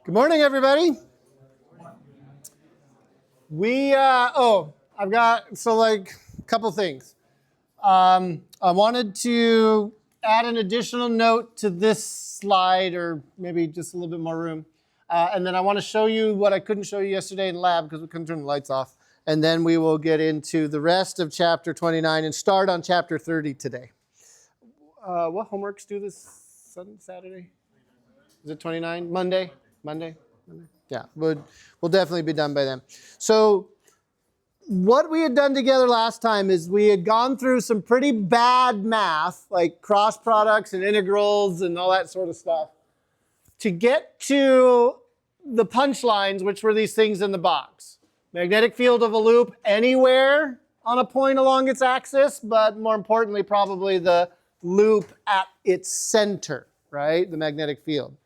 Good morning, everybody. I've got, a couple things. I wanted to add an additional note to this slide, or maybe just a little bit more room. And then I want to show you what I couldn't show you yesterday in lab because we couldn't turn the lights off. And then we will get into the rest of chapter 29 and start on chapter 30 today. What homeworks do this Saturday? Is it 29? Monday? Yeah, we'll definitely be done by then. So what we had done together last time is we had gone through some pretty bad math, like cross products and integrals and all that sort of stuff, to get to the punchlines, which were these things in the box. Magnetic field of a loop anywhere on a point along its axis, but more importantly, probably the loop at its center, right? The magnetic field.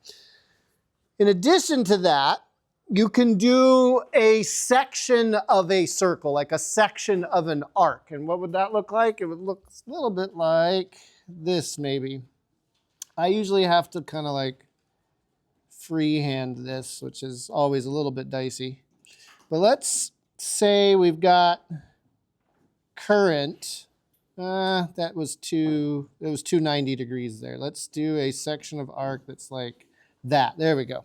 In addition to that, you can do a section of a circle, like a section of an arc. And what would that look like? It would look a little bit like this, maybe. I usually have to kind of like freehand this, which is always a little bit dicey. But let's say we've got current. It was 290 degrees there. Let's do a section of arc that's like that. There we go.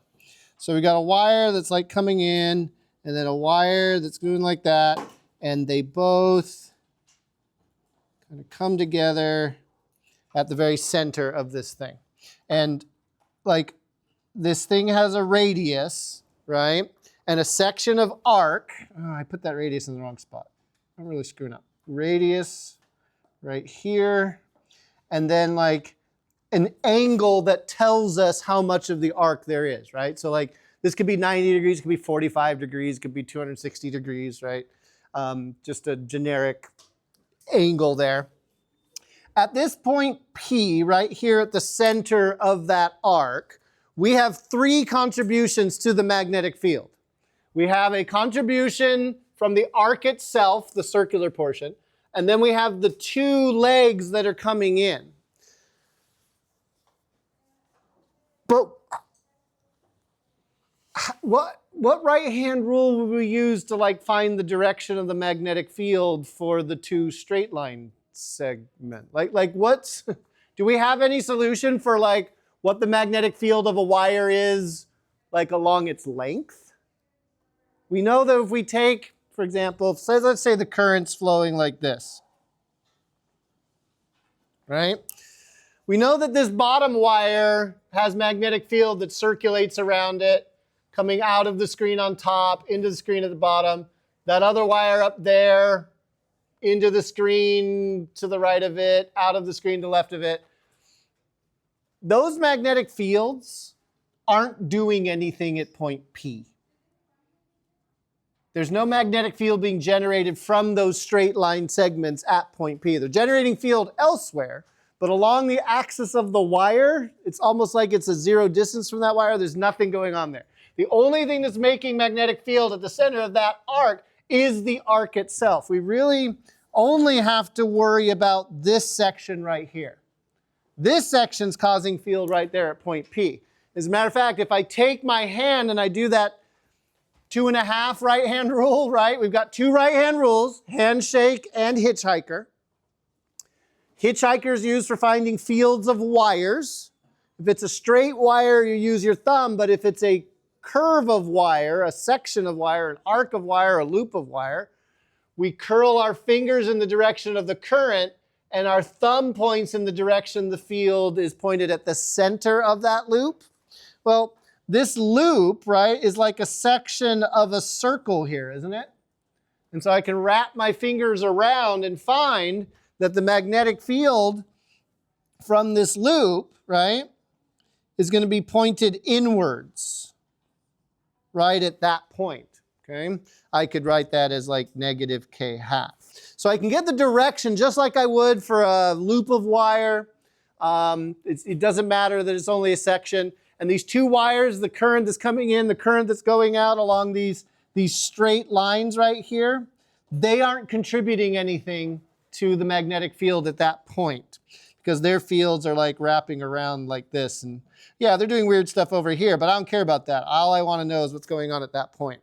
So we got a wire that's like coming in, and then a wire that's going like that, and they both kind of come together at the very center of this thing. And like this thing has a radius, right? And a section of arc. Oh, I put that radius in the wrong spot. I'm really screwing up. Radius right here, and then like an angle that tells us how much of the arc there is, right? So like this could be 90 degrees, it could be 45 degrees, it could be 260 degrees, right? Just a generic angle there. At this point P, right here at the center of that arc, we have three contributions to the magnetic field. We have a contribution from the arc itself, the circular portion, and then we have the two legs that are coming in. But what right-hand rule would we use to like find the direction of the magnetic field for the two straight line segment? Like what's, do we have any solution for like what the magnetic field of a wire is like along its length? We know that if we take, for example, let's say the current's flowing like this, right? We know that this bottom wire has magnetic field that circulates around it, coming out of the screen on top, into the screen at the bottom. That other wire up there, into the screen to the right of it, out of the screen to the left of it. Those magnetic fields aren't doing anything at point P. There's no magnetic field being generated from those straight line segments at point P. They're generating field elsewhere, but along the axis of the wire, it's almost like it's a zero distance from that wire. There's nothing going on there. The only thing that's making magnetic field at the center of that arc is the arc itself. We really only have to worry about this section right here. This section's causing field right there at point P. As a matter of fact, if I take my hand and I do that 2.5 right-hand rule, right? We've got two right-hand rules, handshake and hitchhiker. Hitchhiker is used for finding fields of wires. If it's a straight wire, you use your thumb, but if it's a curve of wire, a section of wire, an arc of wire, a loop of wire, we curl our fingers in the direction of the current, and our thumb points in the direction the field is pointed at the center of that loop. Well, this loop, right, is like a section of a circle here, isn't it? And so I can wrap my fingers around and find that the magnetic field from this loop, right, is going to be pointed inwards, right at that point, okay? I could write that as like negative k half. So I can get the direction just like I would for a loop of wire. It doesn't matter that it's only a section. And these two wires, the current that's coming in, the current that's going out along these straight lines right here, they aren't contributing anything to the magnetic field at that point. because their fields are like wrapping around like this. And yeah, they're doing weird stuff over here, but I don't care about that. All I want to know is what's going on at that point.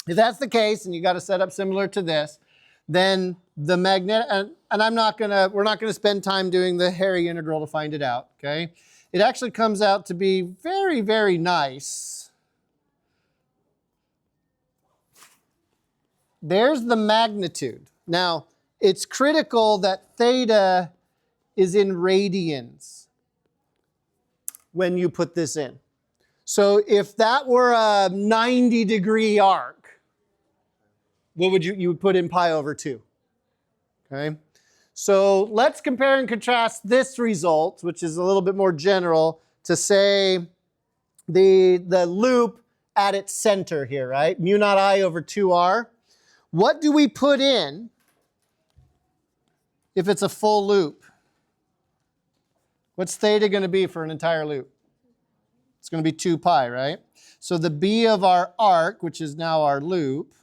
If that's the case, and you got a setup similar to this, then the magnet, and we're not gonna spend time doing the hairy integral to find it out, okay? It actually comes out to be very, very nice. There's the magnitude. Now, it's critical that theta is in radians when you put this in. So if that were a 90-degree arc, what would you would put in pi over 2? Okay? So let's compare and contrast this result, which is a little bit more general, to say the loop at its center here, right? Mu naught I over 2r. What do we put in if it's a full loop? What's theta going to be for an entire loop? It's going to be 2 pi, right? So the b of our arc, which is now our loop,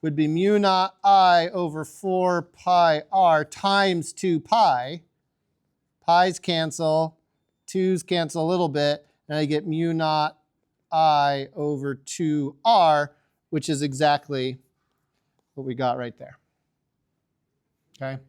would be mu naught I over 4 pi r times 2 pi. Pi's cancel, 2's cancel a little bit, and I get mu naught I over 2r, which is exactly what we got right there. Okay?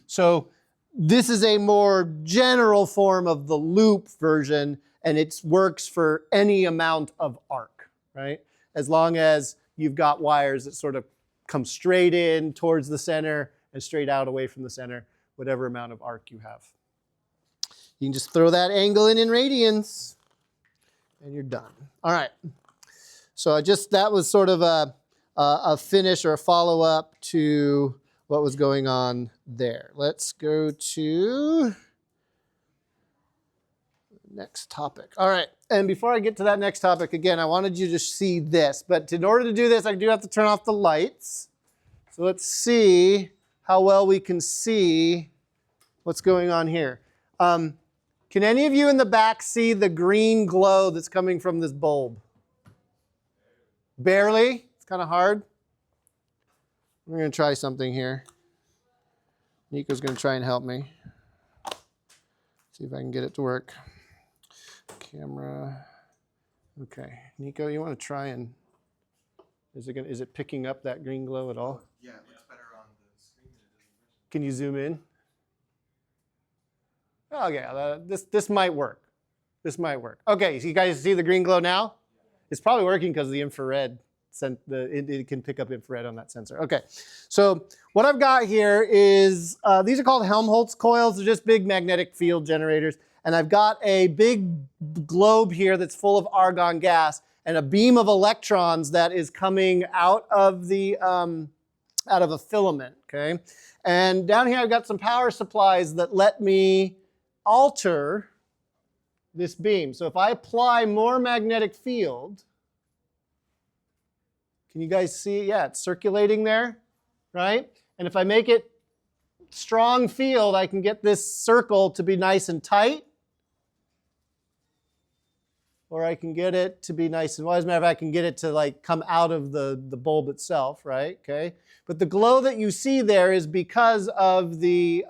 So this is a more general form of the loop version, and it works for any amount of arc, right? As long as you've got wires that sort of come straight in towards the center and straight out away from the center, whatever amount of arc you have. You can just throw that angle in radians, and you're done. All right. So that was sort of a finish or a follow-up to what was going on there. Let's go to the next topic. All right. And before I get to that next topic, again, I wanted you to see this. But in order to do this, I do have to turn off the lights. So let's see how well we can see what's going on here. Can any of you in the back see the green glow that's coming from this bulb? Barely? It's kind of hard. We're going to try something here. Nico's going to try and help me. See if I can get it to work. Camera. Okay, Nico, you want to try and is it picking up that green glow at all? Yeah, it looks better on the screen. Can you zoom in? Oh yeah, this might work. This might work. Okay, so you guys see the green glow now? It's probably working because the infrared. It can pick up infrared on that sensor. Okay, so what I've got here is, these are called Helmholtz coils. They're just big magnetic field generators. And I've got a big globe here that's full of argon gas and a beam of electrons that is coming out of a filament, okay? And down here I've got some power supplies that let me alter this beam. So if I apply more magnetic field, can you guys see? Yeah, it's circulating there, right? And if I make it strong field, I can get this circle to be nice and tight. Or I can get it to be nice and wide. As a matter of fact, I can get it to like come out of the bulb itself, right? Okay. But the glow that you see there is because of the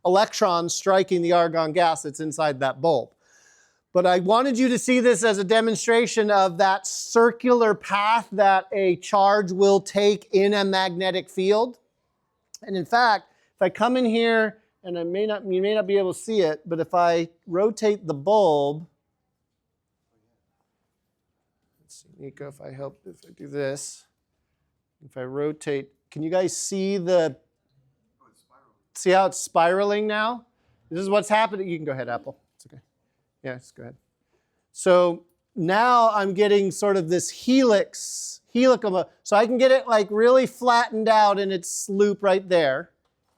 electrons striking the argon gas that's inside that bulb. But I wanted you to see this as a demonstration of that circular path that a charge will take in a magnetic field. And in fact, if I come in here, and you may not be able to see it, but if I rotate the bulb, let's see, Nico, if I do this, if I rotate, can you guys see see how it's spiraling now? This is what's happening. You can go ahead, Apple. It's okay. Yes, go ahead. So now I'm getting sort of this helicum. So I can get it like really flattened out in its loop right there,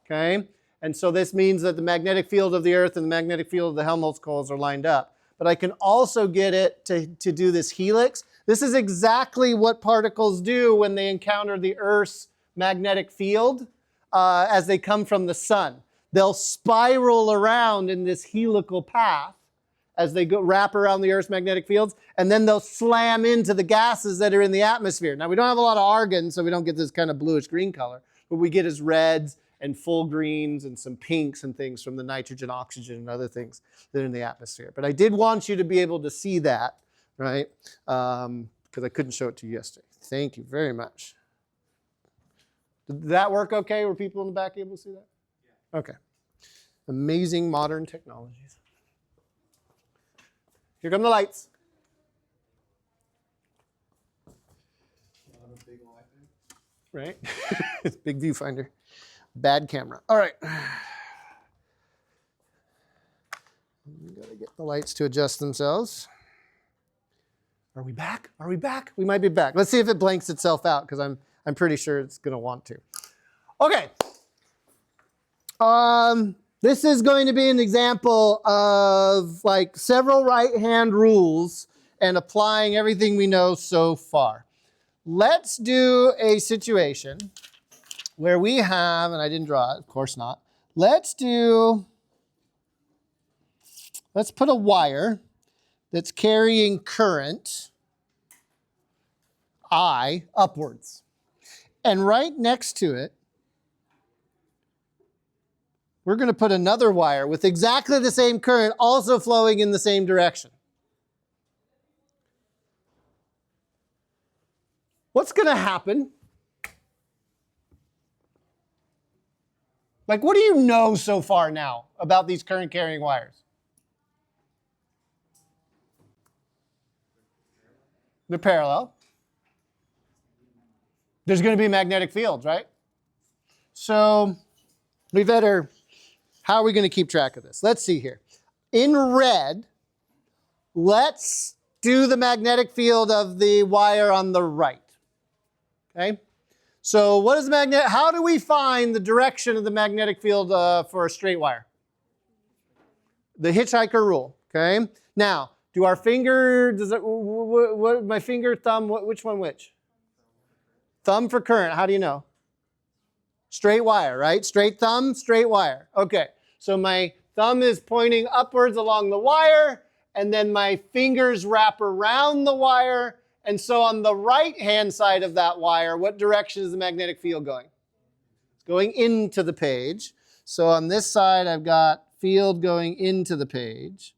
okay? And so this means that the magnetic field of the Earth and the magnetic field of the Helmholtz coils are lined up. But I can also get it to do this helix. This is exactly what particles do when they encounter the Earth's magnetic field as they come from the sun. They'll spiral around in this helical path as they wrap around the Earth's magnetic fields, and then they'll slam into the gases that are in the atmosphere. Now, we don't have a lot of argon, so we don't get this kind of bluish-green color. What we get is reds and full greens and some pinks and things from the nitrogen, oxygen, and other things that are in the atmosphere. But I did want you to be able to see that, right? Because I couldn't show it to you yesterday. Thank you very much. Did that work okay? Were people in the back able to see that? Yeah. Okay. Amazing modern technologies. Here come the lights. Right? It's big viewfinder. Bad camera. All right. We gotta get the lights to adjust themselves. Are we back? Are we back? We might be back. Let's see if it blanks itself out, because I'm pretty sure it's gonna want to. Okay. This is going to be an example of like several right-hand rules and applying everything we know so far. Let's do a situation where we have, and I didn't draw it, of course not. Let's put a wire that's carrying current I upwards. And right next to it, we're going to put another wire with exactly the same current also flowing in the same direction. What's going to happen? Like, what do you know so far now about these current carrying wires? They're parallel. There's going to be magnetic fields, right? So we better, how are we going to keep track of this? Let's see here. In red, let's do the magnetic field of the wire on the right. Okay? So what is how do we find the direction of the magnetic field for a straight wire? The hitchhiker rule, okay? Now, do our finger, my finger, thumb, which one which? Thumb for current, how do you know? Straight wire, right? Straight thumb, straight wire. Okay, so my thumb is pointing upwards along the wire, and then my fingers wrap around the wire. And so on the right-hand side of that wire, what direction is the magnetic field going? It's going into the page. So on this side, I've got field going into the page.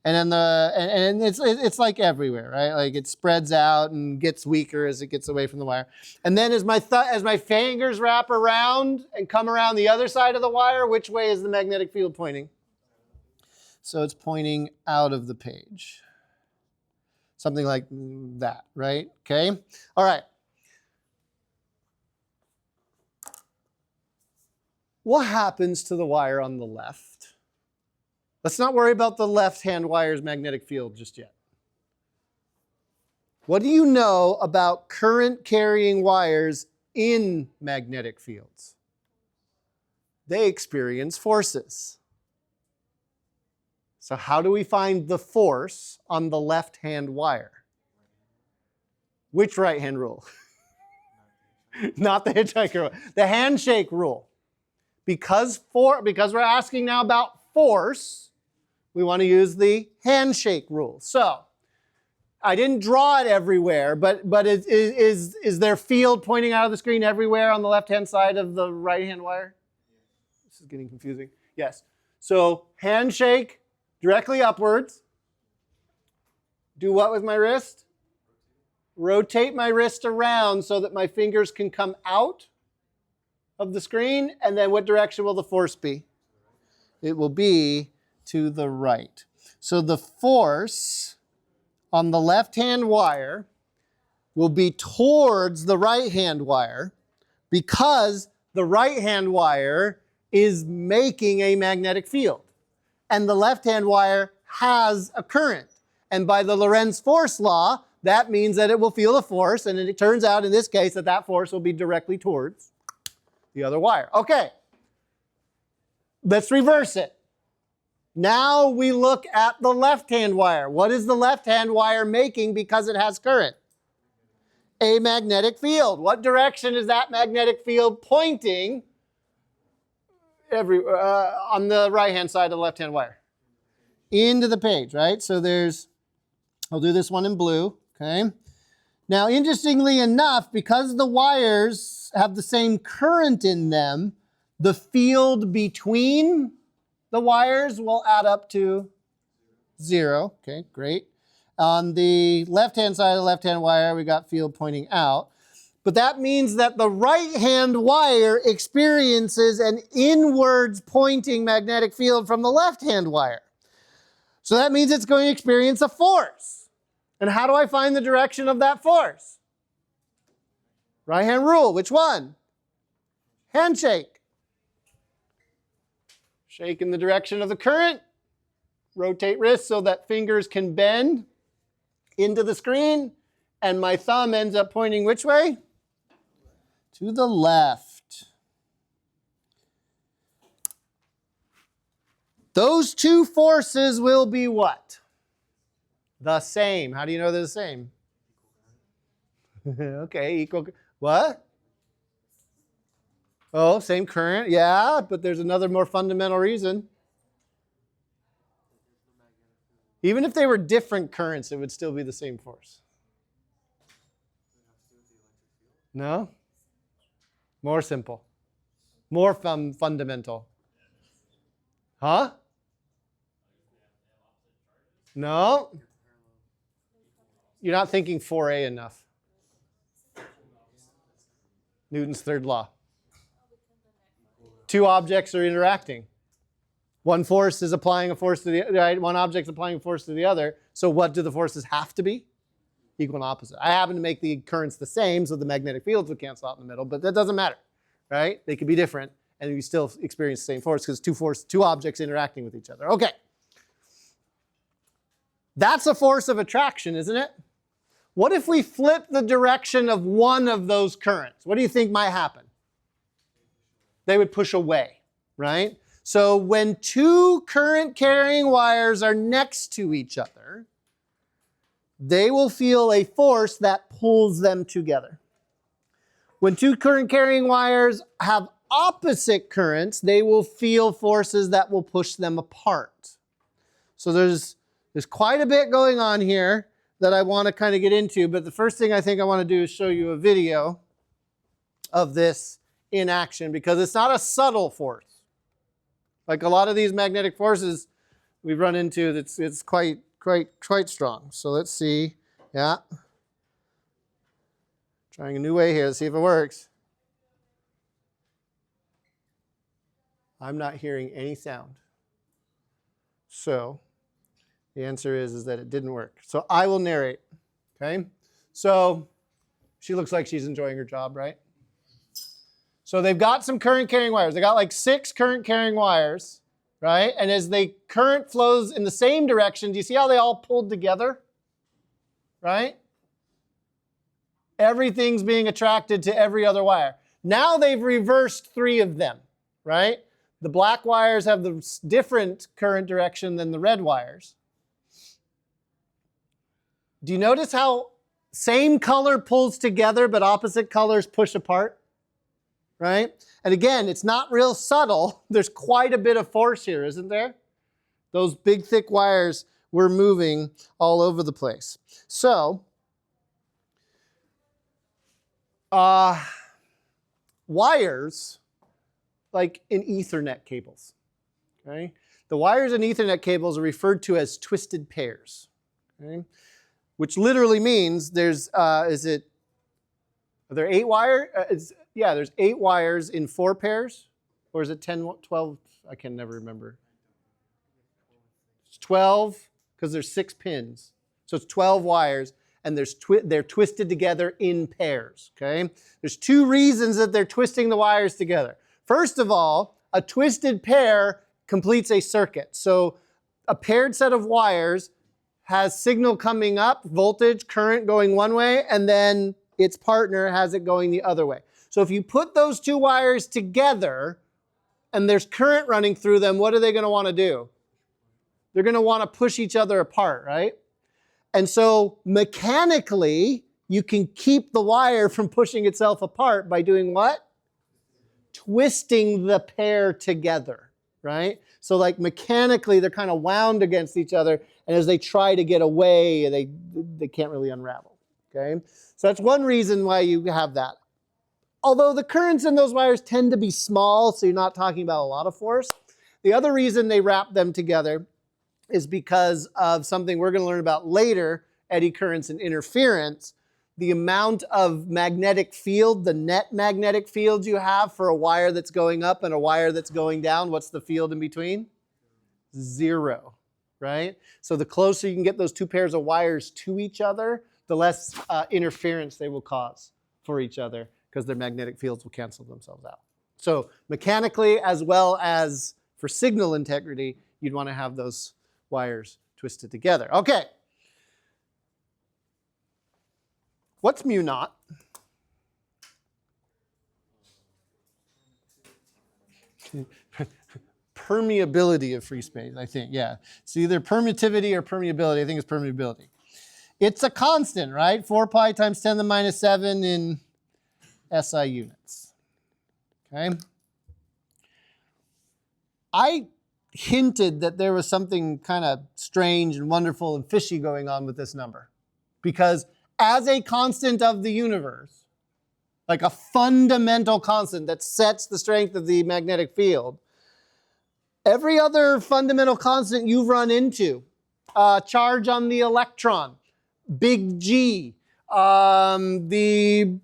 And then it's like everywhere, right? Like it spreads out and gets weaker as it gets away from the wire. And then as my fingers wrap around and come around the other side of the wire, which way is the magnetic field pointing? So it's pointing out of the page. Something like that, right? Okay? All right. What happens to the wire on the left? Let's not worry about the left-hand wire's magnetic field just yet. What do you know about current-carrying wires in magnetic fields? They experience forces. So how do we find the force on the left-hand wire? Which right-hand rule? Not the hitchhiker rule. The handshake rule. Because we're asking now about force, we want to use the handshake rule. So I didn't draw it everywhere, but is there field pointing out of the screen everywhere on the left-hand side of the right-hand wire? This is getting confusing. Yes. So handshake. Directly upwards. Do what with my wrist? Rotate my wrist around so that my fingers can come out of the screen. And then what direction will the force be? It will be to the right. So the force on the left-hand wire will be towards the right-hand wire because the right-hand wire is making a magnetic field. And the left-hand wire has a current. And by the Lorentz force law, that means that it will feel a force, and it turns out in this case that force will be directly towards the other wire. Okay, let's reverse it. Now we look at the left-hand wire. What is the left-hand wire making because it has current? A magnetic field. What direction is that magnetic field pointing? On the right-hand side of the left-hand wire. Into the page, right? So I'll do this one in blue, okay? Now, interestingly enough, because the wires have the same current in them, The field between the wires will add up to 0. Okay, great. On the left-hand side of the left-hand wire, we got field pointing out. But that means that the right-hand wire experiences an inwards pointing magnetic field from the left-hand wire. So that means it's going to experience a force. And how do I find the direction of that force? Right-hand rule. Which one? Handshake. Shake in the direction of the current. Rotate wrist so that fingers can bend into the screen. And my thumb ends up pointing which way? To the left. Those two forces will be what? The same. How do you know they're the same? Okay, equal. What? Oh, same current. Yeah, but there's another more fundamental reason. Even if they were different currents, it would still be the same force. No? More simple. More fundamental. Huh? No? You're not thinking 4A enough. Newton's third law. Two objects are interacting. One force is applying a force to the right. One object's applying a force to the other. So what do the forces have to be? Equal and opposite. I happen to make the currents the same, so the magnetic fields would cancel out in the middle, but that doesn't matter, right? They could be different, and you still experience the same force because two objects interacting with each other. Okay. That's a force of attraction, isn't it? What if we flip the direction of one of those currents? What do you think might happen? They would push away, right? So when two current-carrying wires are next to each other, they will feel a force that pulls them together. When two current-carrying wires have opposite currents, they will feel forces that will push them apart. So there's quite a bit going on here that I want to kind of get into, but the first thing I think I want to do is show you a video of this in action, because it's not a subtle force. Like a lot of these magnetic forces we've run into, it's quite strong. So let's see. Yeah. Trying a new way here to see if it works. I'm not hearing any sound. So the answer is that it didn't work. So I will narrate. Okay. So she looks like she's enjoying her job, right? So they've got some current carrying wires. They got like 6 current carrying wires, right? And as the current flows in the same direction, do you see how they all pulled together? Right? Everything's being attracted to every other wire. Now they've reversed 3 of them, right? The black wires have the different current direction than the red wires. Do you notice how same color pulls together but opposite colors push apart? Right? And again, it's not real subtle. There's quite a bit of force here, isn't there? Those big, thick wires were moving all over the place. So, wires, like in Ethernet cables, okay? The wires in Ethernet cables are referred to as twisted pairs, okay? Which literally means there's, are there 8 wires? Yeah, there's 8 wires in 4 pairs, or is it 10, 12? I can never remember. It's 12 because there's 6 pins. So it's 12 wires, and they're twisted together in pairs, okay? There's 2 reasons that they're twisting the wires together. First of all, a twisted pair completes a circuit. So a paired set of wires has signal coming up, voltage, current going one way, and then its partner has it going the other way. So if you put those 2 wires together and there's current running through them, what are they going to want to do? They're going to want to push each other apart, right? And so mechanically, you can keep the wire from pushing itself apart by doing what? Twisting the pair together, right? So like mechanically, they're kind of wound against each other, and as they try to get away, they can't really unravel, okay? So that's one reason why you have that. although the currents in those wires tend to be small, so you're not talking about a lot of force. The other reason they wrap them together is because of something we're going to learn about later, eddy currents and interference. The amount of magnetic field, the net magnetic field you have for a wire that's going up and a wire that's going down, what's the field in between? 0, right? So the closer you can get those two pairs of wires to each other, the less interference they will cause for each other because their magnetic fields will cancel themselves out. So mechanically, as well as for signal integrity, you'd want to have those wires twisted together. Okay. What's mu naught? Permeability of free space, I think. Yeah. It's either permittivity or permeability. I think it's permeability. It's a constant, right? 4 pi times 10 to the minus 7 in SI units. Okay. I hinted that there was something kind of strange and wonderful and fishy going on with this number. Because as a constant of the universe, like a fundamental constant that sets the strength of the magnetic field, every other fundamental constant you've run into, charge on the electron, big G, the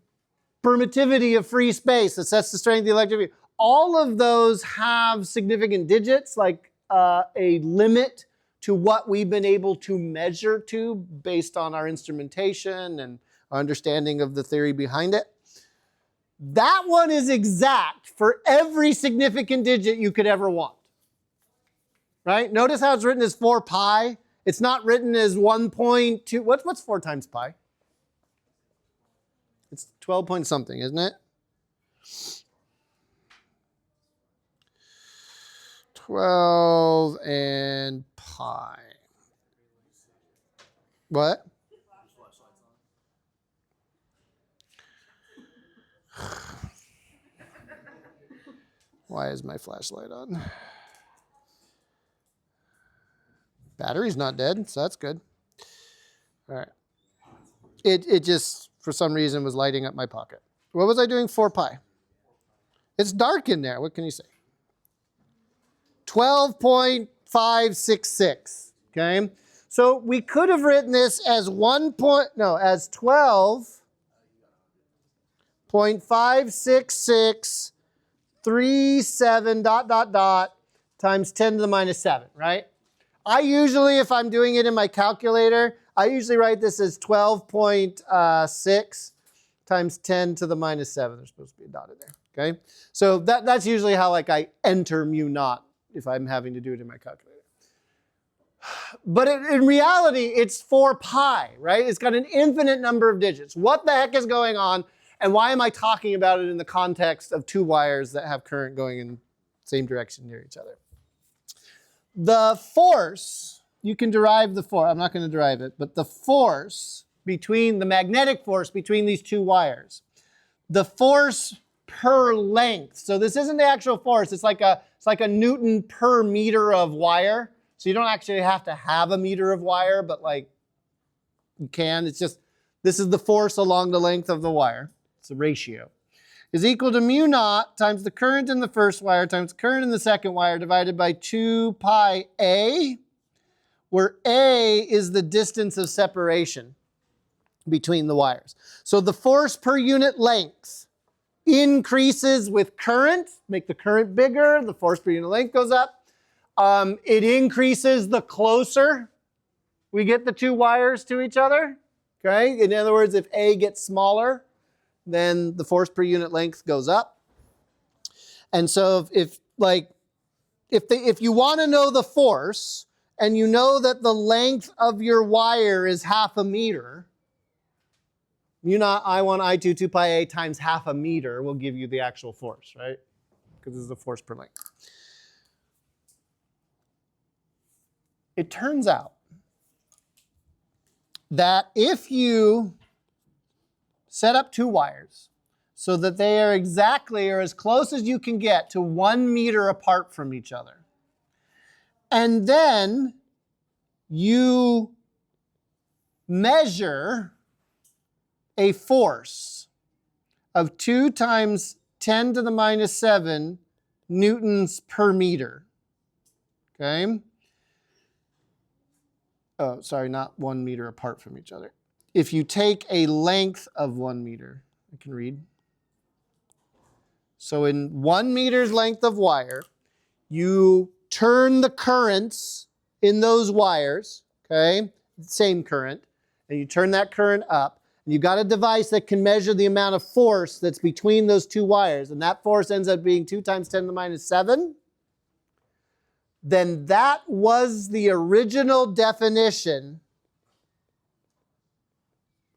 permittivity of free space that sets the strength of the electric field, all of those have significant digits, like a limit to what we've been able to measure to based on our instrumentation and our understanding of the theory behind it. That one is exact for every significant digit you could ever want. Right? Notice how it's written as 4 pi. It's not written as 1.2. What's 4 times pi? It's 12 point something, isn't it? 12 and pi. What? Why is my flashlight on? Battery's not dead, so that's good. All right. It just, for some reason, was lighting up my pocket. What was I doing? 4 pi. It's dark in there. What can you say? 12.566. Okay. So we could have written this as 12.56637 ... times 10 to the minus 7, right? I usually, if I'm doing it in my calculator, I usually write this as 12.6 times 10 to the minus 7. There's supposed to be a dot in there, okay? So that's usually how I enter mu naught if I'm having to do it in my calculator. But in reality, it's 4 pi, right? It's got an infinite number of digits. What the heck is going on? And why am I talking about it in the context of two wires that have current going in the same direction near each other? The force, you can derive the force. I'm not going to derive it, but the force between, the magnetic force between these two wires, the force per length. So this isn't the actual force. It's like a Newton per meter of wire. So you don't actually have to have a meter of wire, but you can. It's just, this is the force along the length of the wire. It's a ratio. Is equal to mu naught times the current in the first wire times the current in the second wire divided by 2 pi a, where a is the distance of separation between the wires. So the force per unit length increases with current, make the current bigger, the force per unit length goes up. It increases the closer we get the two wires to each other, okay? In other words, if A gets smaller, then the force per unit length goes up. And so if you want to know the force and you know that the length of your wire is half a meter, mu naught I1 I2 2 pi a times half a meter will give you the actual force, right? Because this is the force per length. It turns out that if you set up two wires so that they are exactly or as close as you can get to 1 meter apart from each other, and then you measure a force of 2 times 10 to the minus 7 newtons per meter. Okay? Oh, sorry, not 1 meter apart from each other. If you take a length of 1 meter, I can read. So in 1 meter's length of wire, you turn the currents in those wires, okay? Same current, and you turn that current up, and you've got a device that can measure the amount of force that's between those two wires, and that force ends up being 2 times 10 to the minus 7, then that was the original definition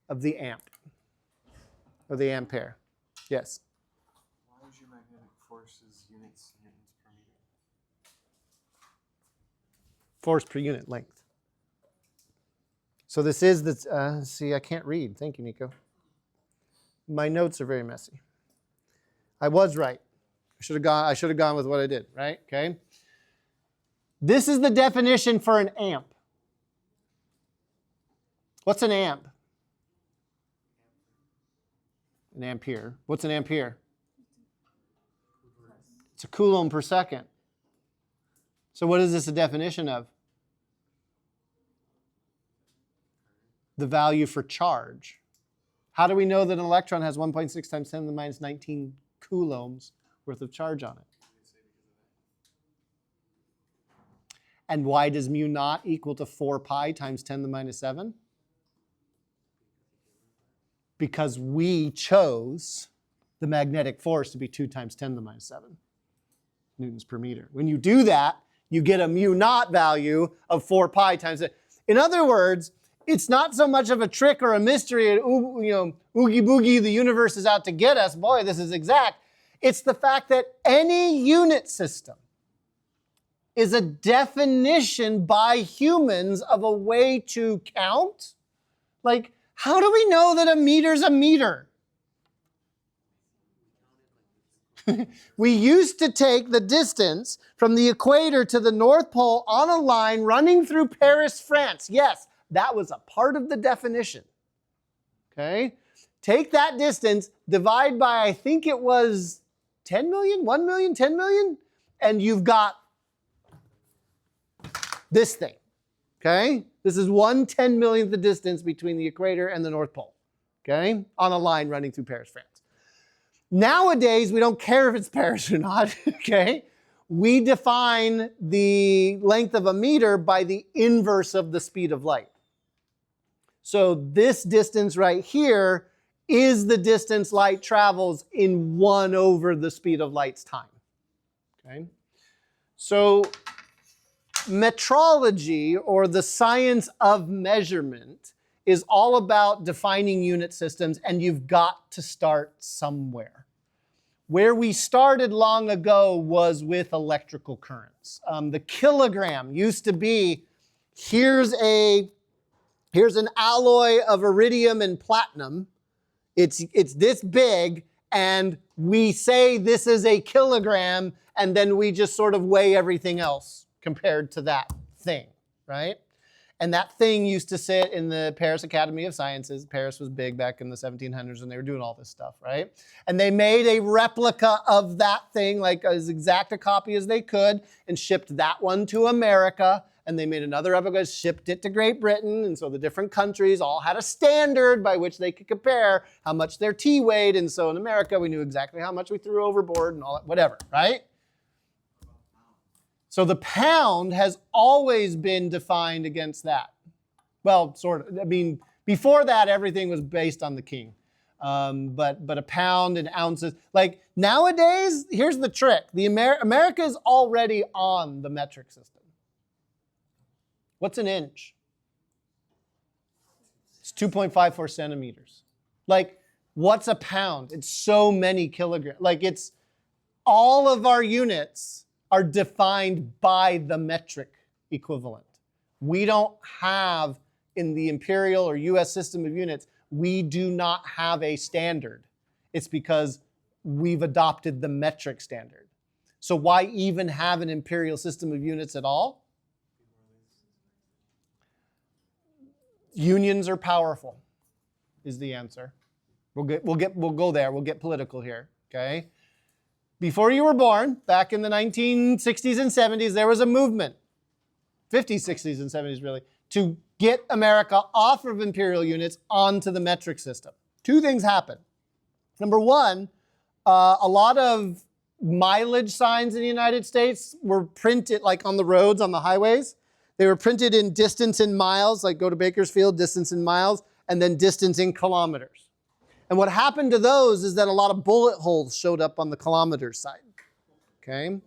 of the amp, or the ampere. Yes? Why is your magnetic forces units newtons per meter? Force per unit length. So this is the, see, I can't read. Thank you, Nico. My notes are very messy. I was right. I should have gone with what I did, right? Okay. This is the definition for an amp. What's an amp? An ampere. What's an ampere? It's a coulomb per second. So what is this a definition of? The value for charge. How do we know that an electron has 1.6 times 10 to the minus 19 coulombs worth of charge on it? And why does mu naught equal to 4 pi times 10 to the minus 7? Because we chose the magnetic force to be 2 times 10 to the minus 7 newtons per meter. When you do that, you get a mu naught value of 4 pi times it. In other words, it's not so much of a trick or a mystery, oogie boogie, the universe is out to get us. Boy, this is exact. It's the fact that any unit system is a definition by humans of a way to count. Like, how do we know that a meter's a meter? We used to take the distance from the equator to the North Pole on a line running through Paris, France. Yes, that was a part of the definition. Okay? Take that distance, divide by, I think it was 10 million, 1 million, 10 million, and you've got this thing. Okay? This is 1/10,000,000th the distance between the equator and the North Pole. Okay? On a line running through Paris, France. Nowadays, we don't care if it's Paris or not. Okay? We define the length of a meter by the inverse of the speed of light. So this distance right here is the distance light travels in 1 over the speed of light's time. Okay? So metrology, or the science of measurement, is all about defining unit systems, and you've got to start somewhere. Where we started long ago was with electrical currents. The kilogram used to be, here's an alloy of iridium and platinum. It's this big, and we say this is a kilogram, and then we just sort of weigh everything else compared to that thing, right? And that thing used to sit in the Paris Academy of Sciences. Paris was big back in the 1700s, and they were doing all this stuff, right? And they made a replica of that thing, like as exact a copy as they could, and shipped that one to America. And they made another replica, shipped it to Great Britain. And so the different countries all had a standard by which they could compare how much their tea weighed. And so in America, we knew exactly how much we threw overboard and all that, whatever, right? So the pound has always been defined against that. Well, sort of. I mean, before that, everything was based on the king. But a pound and ounces. Like nowadays, here's the trick. America is already on the metric system. What's an inch? It's 2.54 centimeters. Like, what's a pound? It's so many kilograms. Like, it's all of our units are defined by the metric equivalent. We don't have, in the imperial or US system of units, we do not have a standard. It's because we've adopted the metric standard. So why even have an imperial system of units at all? Unions are powerful, is the answer. We'll go there. We'll get political here, okay? Before you were born, back in the 1960s and 70s, there was a movement, 50s, 60s, and 70s really, to get America off of imperial units onto the metric system. Two things happened. Number one, a lot of mileage signs in the United States were printed like on the roads, on the highways. They were printed in distance in miles, like go to Bakersfield, distance in miles, and then distance in kilometers. And what happened to those is that a lot of bullet holes showed up on the kilometer side, okay?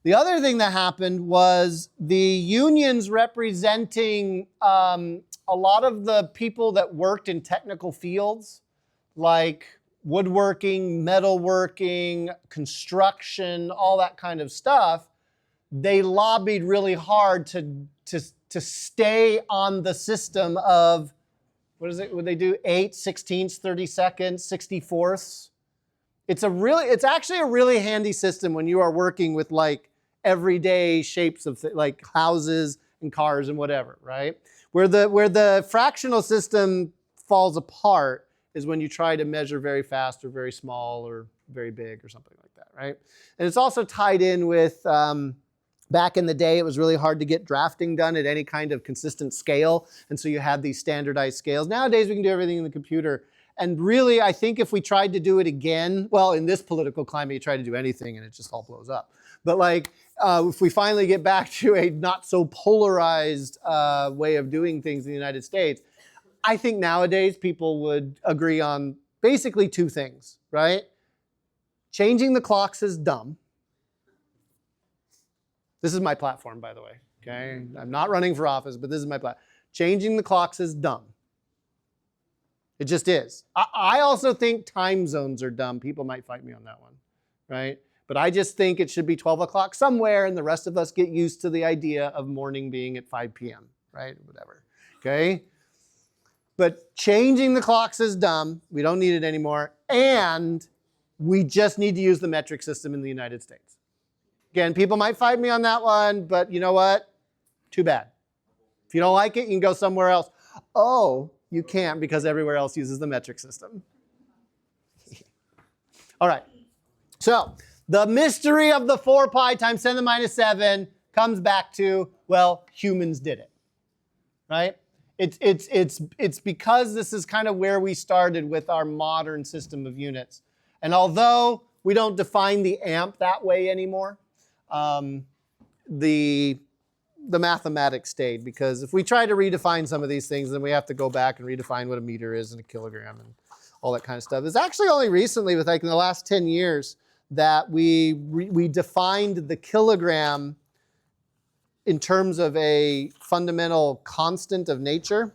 The other thing that happened was the unions representing a lot of the people that worked in technical fields, like woodworking, metalworking, construction, all that kind of stuff, they lobbied really hard to stay on the system of, what is it, would they do 8, 16ths, 32nds, 64ths? It's actually a really handy system when you are working with like everyday shapes of like houses and cars and whatever, right? Where the fractional system falls apart is when you try to measure very fast or very small or very big or something like that, right? And it's also tied in with, back in the day, it was really hard to get drafting done at any kind of consistent scale. And so you had these standardized scales. Nowadays, we can do everything in the computer. And really, I think if we tried to do it again, well, in this political climate, you try to do anything and it just all blows up. But like, if we finally get back to a not so polarized way of doing things in the United States, I think nowadays people would agree on basically two things, right? Changing the clocks is dumb. This is my platform, by the way, okay? I'm not running for office, but this is my platform. Changing the clocks is dumb. It just is. I also think time zones are dumb. People might fight me on that one, right? But I just think it should be 12 o'clock somewhere, and the rest of us get used to the idea of morning being at 5 p.m., right? Whatever, okay? But changing the clocks is dumb. We don't need it anymore. And we just need to use the metric system in the United States. Again, people might fight me on that one, but you know what? Too bad. If you don't like it, you can go somewhere else. Oh, you can't because everywhere else uses the metric system. All right. So the mystery of the 4 pi times 10 to the minus 7 comes back to, well, humans did it, right? It's because this is kind of where we started with our modern system of units. And although we don't define the amp that way anymore, the mathematics stayed, because if we try to redefine some of these things, then we have to go back and redefine what a meter is and a kilogram and all that kind of stuff. It's actually only recently, with like in the last 10 years, that we defined the kilogram in terms of a fundamental constant of nature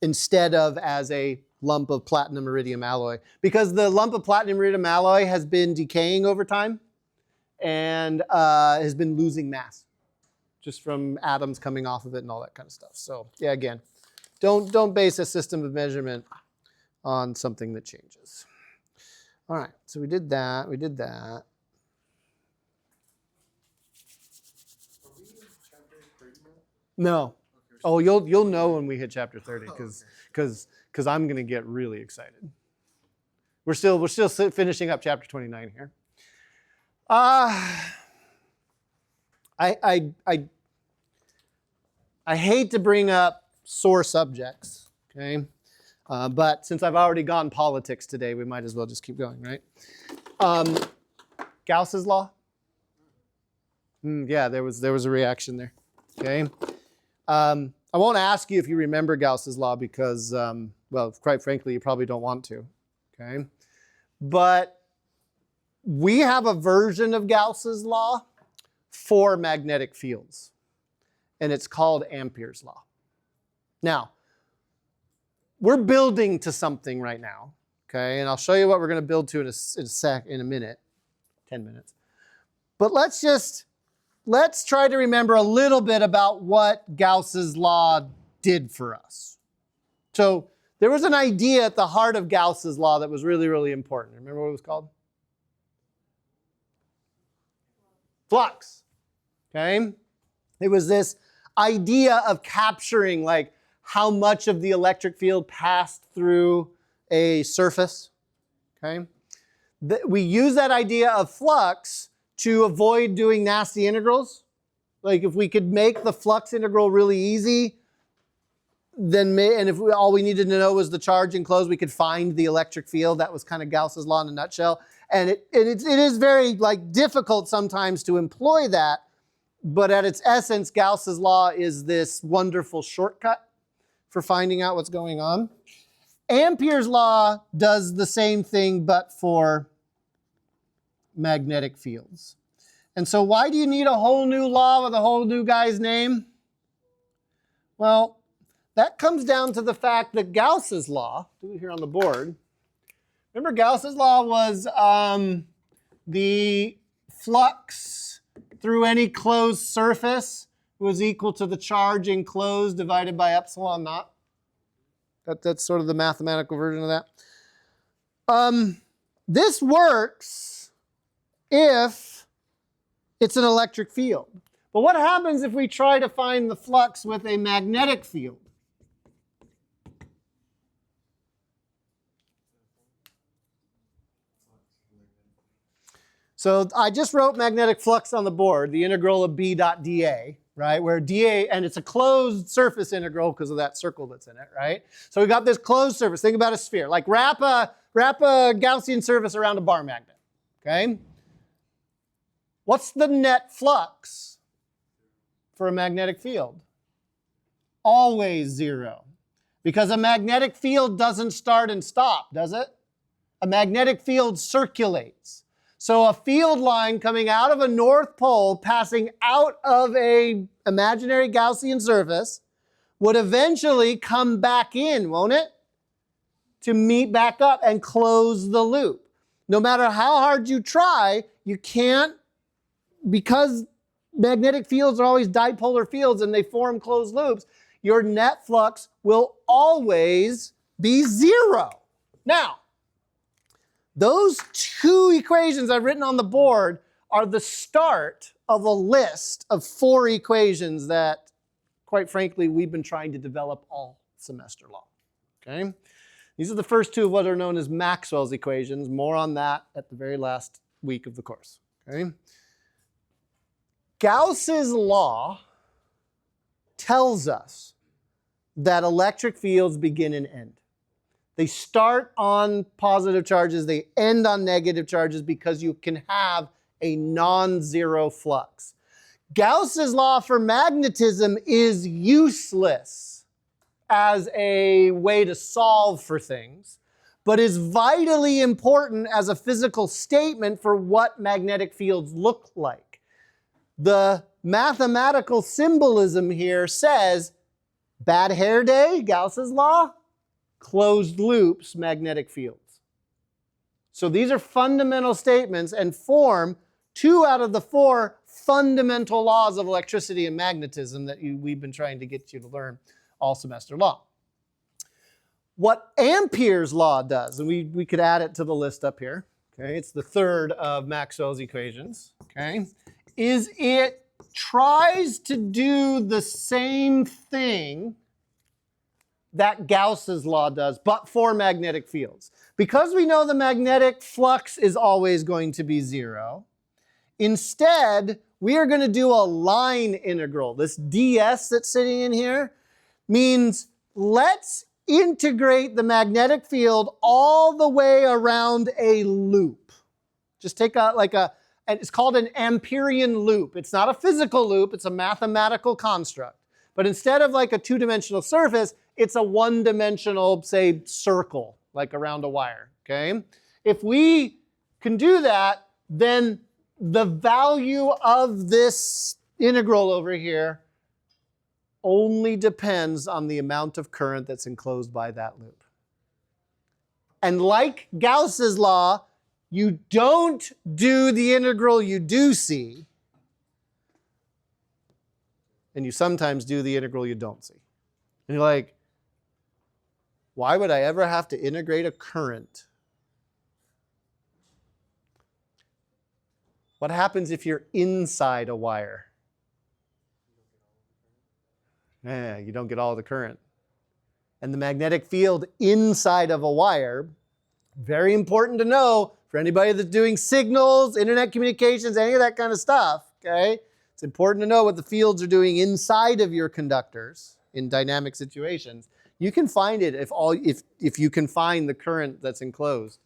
instead of as a lump of platinum iridium alloy. Because the lump of platinum iridium alloy has been decaying over time and has been losing mass just from atoms coming off of it and all that kind of stuff. So yeah, again, don't base a system of measurement on something that changes. All right, so we did that. Are we in chapter 30 now? No. Okay, Oh, you'll know when we hit chapter 30 because I'm going to get really excited. We're still finishing up chapter 29 here. I hate to bring up sore subjects, okay? But since I've already gone politics today, we might as well just keep going, right? Gauss's law? Yeah, there was a reaction there, okay? I won't ask you if you remember Gauss's law because, well, quite frankly, you probably don't want to, okay? But we have a version of Gauss's law for magnetic fields, and it's called Ampere's law. Now, we're building to something right now, okay? And I'll show you what we're going to build to in a minute, 10 minutes. But let's try to remember a little bit about what Gauss's law did for us. So there was an idea at the heart of Gauss's law that was really, really important. Remember what it was called? Flux, okay? It was this idea of capturing like how much of the electric field passed through a surface, okay? We use that idea of flux to avoid doing nasty integrals. Like if we could make the flux integral really easy, then and if all we needed to know was the charge enclosed, we could find the electric field. That was kind of Gauss's law in a nutshell. And it is very difficult sometimes to employ that, but at its essence, Gauss's law is this wonderful shortcut for finding out what's going on. Ampere's law does the same thing, but for magnetic fields. And so why do you need a whole new law with a whole new guy's name? Well, that comes down to the fact that Gauss's law, do it here on the board. Remember Gauss's law was the flux through any closed surface was equal to the charge enclosed divided by epsilon naught. That's sort of the mathematical version of that. This works if it's an electric field. But what happens if we try to find the flux with a magnetic field? So I just wrote magnetic flux on the board, the integral of B dot dA, right? Where dA, and it's a closed surface integral because of that circle that's in it, right? So we got this closed surface. Think about a sphere. Like wrap a Gaussian surface around a bar magnet, okay? What's the net flux for a magnetic field? Always zero. Because a magnetic field doesn't start and stop, does it? A magnetic field circulates. So a field line coming out of a north pole passing out of an imaginary Gaussian surface would eventually come back in, won't it? To meet back up and close the loop. No matter how hard you try, you can't, because magnetic fields are always dipolar fields and they form closed loops, your net flux will always be zero. Now, those two equations I've written on the board are the start of a list of 4 equations that, quite frankly, we've been trying to develop all semester long. Okay? These are the first 2 of what are known as Maxwell's equations. More on that at the very last week of the course. Okay? Gauss's law tells us that electric fields begin and end. They start on positive charges, they end on negative charges because you can have a non-zero flux. Gauss's law for magnetism is useless as a way to solve for things, but is vitally important as a physical statement for what magnetic fields look like. The mathematical symbolism here says, bad hair day, Gauss's law, closed loops, magnetic fields. So these are fundamental statements and form 2 out of the 4 fundamental laws of electricity and magnetism that we've been trying to get you to learn all semester long. What Ampere's law does, and we could add it to the list up here, okay, it's the 3rd of Maxwell's equations, okay, is it tries to do the same thing that Gauss's law does, but for magnetic fields. Because we know the magnetic flux is always going to be 0, instead, we are going to do a line integral. This ds that's sitting in here means let's integrate the magnetic field all the way around a loop. Just take and it's called an Amperian loop. It's not a physical loop, it's a mathematical construct. But instead of like a 2-dimensional surface, it's a 1-dimensional, say, circle, like around a wire, okay? If we can do that, then the value of this integral over here only depends on the amount of current that's enclosed by that loop. And like Gauss's law, you don't do the integral you do see, and you sometimes do the integral you don't see. And you're like, why would I ever have to integrate a current? What happens if you're inside a wire? Yeah, you don't get all the current. and the magnetic field inside of a wire. Very important to know for anybody that's doing signals, internet communications, any of that kind of stuff, okay? It's important to know what the fields are doing inside of your conductors in dynamic situations. You can find it if you can find the current that's enclosed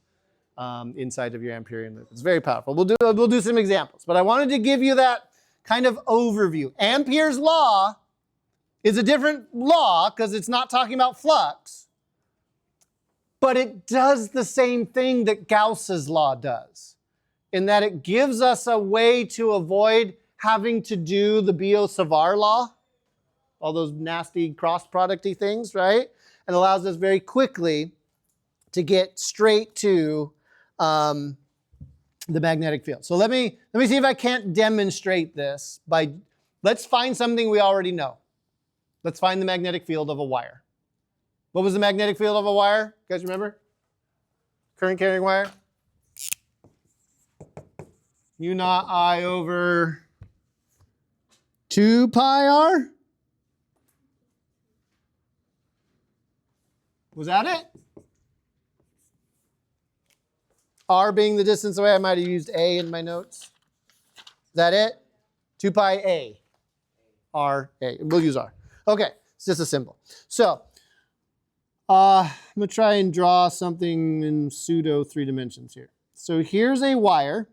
inside of your Amperian loop. It's very powerful. We'll do some examples, but I wanted to give you that kind of overview. Ampere's law is a different law because it's not talking about flux, but it does the same thing that Gauss's law does, in that it gives us a way to avoid having to do the Biot-Savart law, all those nasty cross-producty things, right? And allows us very quickly to get straight to the magnetic field. So let me see if I can't demonstrate this by, let's find something we already know. Let's find the magnetic field of a wire. What was the magnetic field of a wire? You guys remember? Current carrying wire? U naught I over 2 pi r? Was that it? R being the distance away. I might have used A in my notes. Is that it? 2 pi A. R, A. We'll use R. Okay, it's just a symbol. So, I'm going to try and draw something in pseudo 3 dimensions here. So here's a wire.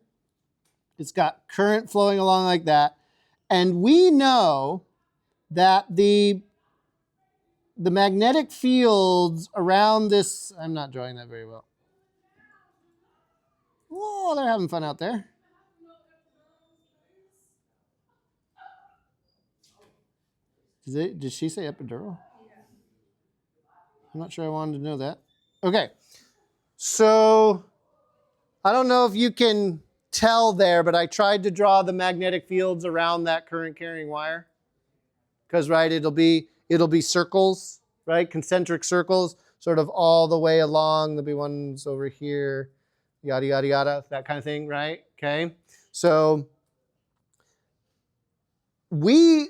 It's got current flowing along like that. And we know that the magnetic fields around this, I'm not drawing that very well. Whoa, they're having fun out there. Did she say epidural? I'm not sure I wanted to know that. Okay, so I don't know if you can tell there, but I tried to draw the magnetic fields around that current carrying wire. Because, right, it'll be circles, right? Concentric circles, sort of all the way along. There'll be ones over here, yada, yada, yada, that kind of thing, right? Okay, so we,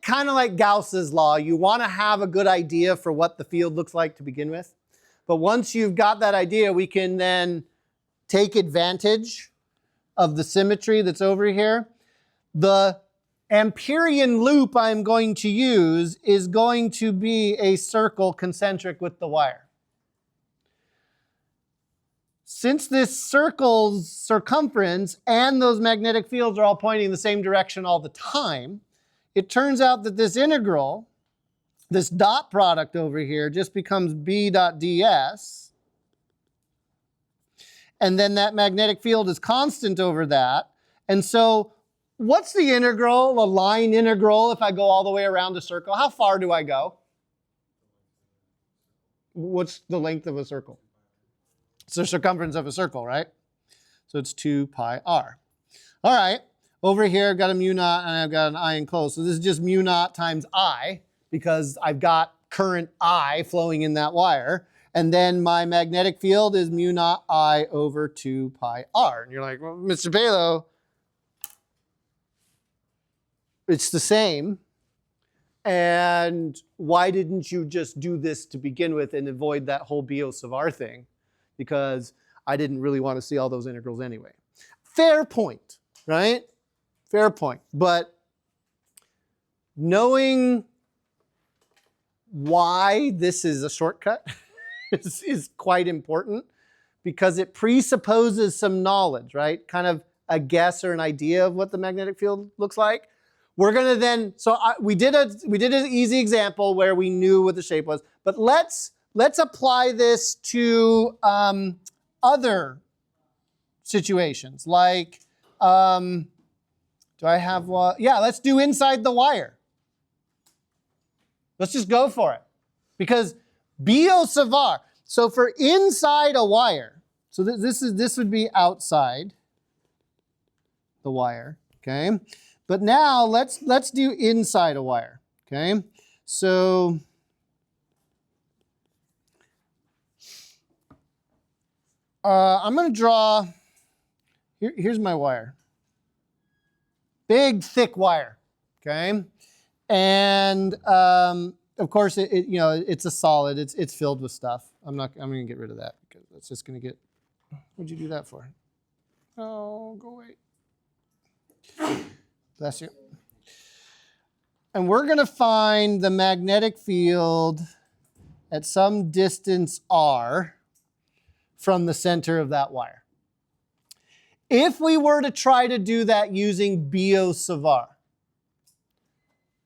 kind of like Gauss's law, you want to have a good idea for what the field looks like to begin with. But once you've got that idea, we can then take advantage of the symmetry that's over here. The Amperian loop I'm going to use is going to be a circle concentric with the wire. Since this circle's circumference and those magnetic fields are all pointing in the same direction all the time, it turns out that this integral, this dot product over here, just becomes B dot ds. And then that magnetic field is constant over that. And so what's the integral, a line integral, if I go all the way around a circle? How far do I go? What's the length of a circle? It's the circumference of a circle, right? So it's 2 pi r. All right, over here I've got a mu naught and I've got an I enclosed. So this is just mu naught times I, because I've got current I flowing in that wire. And then my magnetic field is mu naught I over 2 pi r. And you're like, well, Mr. Balogh, it's the same. And why didn't you just do this to begin with and avoid that whole Biot-Savart thing? Because I didn't really want to see all those integrals anyway. Fair point, right? Fair point. But knowing why this is a shortcut is quite important, because it presupposes some knowledge, right? Kind of a guess or an idea of what the magnetic field looks like. We're going to then, so we did an easy example where we knew what the shape was, but let's apply this to other situations. Like, do I have one? Yeah, let's do inside the wire. Let's just go for it. Because Biot-Savart, so for inside a wire, so this would be outside the wire, okay? But now let's do inside a wire, okay? So I'm going to draw, here's my wire. Big, thick wire, okay? And of course, you know, it's a solid. It's filled with stuff. I'm going to get rid of that because that's just going to get. What'd you do that for? Oh, go away. Bless you. And we're going to find the magnetic field at some distance r from the center of that wire. If we were to try to do that using Biot-Savart,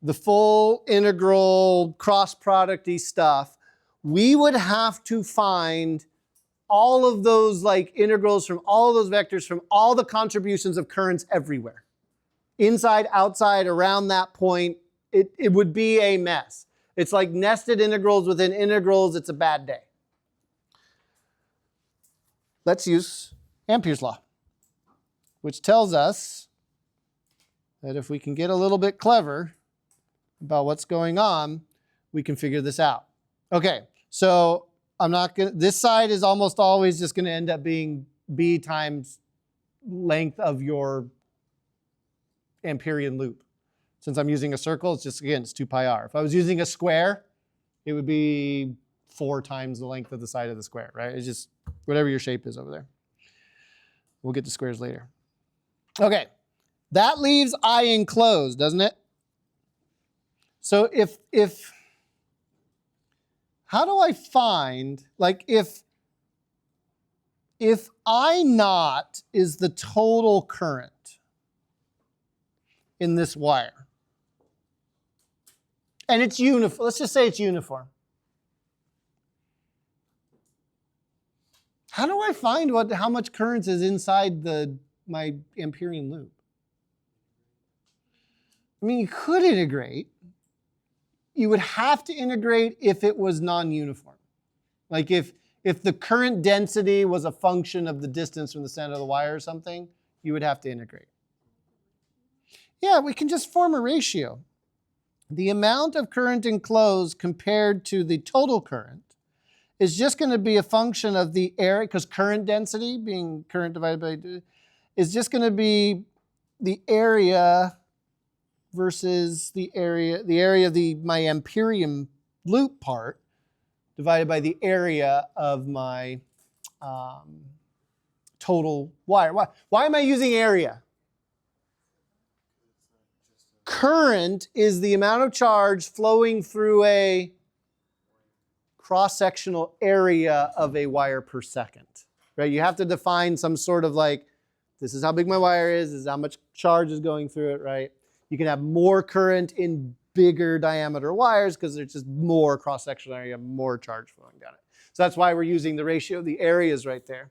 the full integral cross product-y stuff, we would have to find all of those like integrals from all of those vectors from all the contributions of currents everywhere. Inside, outside, around that point, it would be a mess. It's like nested integrals within integrals. It's a bad day. Let's use Ampere's law, which tells us that if we can get a little bit clever about what's going on, we can figure this out. Okay, so this side is almost always just going to end up being B times length of your Amperian loop. Since I'm using a circle, it's just, again, it's 2 pi r. If I was using a square, it would be 4 times the length of the side of the square, right? It's just whatever your shape is over there. We'll get to squares later. Okay, that leaves I enclosed, doesn't it? So how do I find, like if I naught is the total current in this wire, and it's uniform, let's just say it's uniform. How do I find how much current is inside my Amperian loop? I mean, you could integrate. You would have to integrate if it was non-uniform. Like if the current density was a function of the distance from the center of the wire or something, you would have to integrate. Yeah, we can just form a ratio. The amount of current enclosed compared to the total current is just going to be a function of the area, because current density, being current divided by, is just going to be the area versus the area of my Amperian loop part divided by the area of my total wire. Why am I using area? Current is the amount of charge flowing through a cross-sectional area of a wire per second, right? You have to define some sort of like, this is how big my wire is, this is how much charge is going through it, right? You can have more current in bigger diameter wires because there's just more cross-sectional area, more charge flowing down it. So that's why we're using the ratio of the areas right there.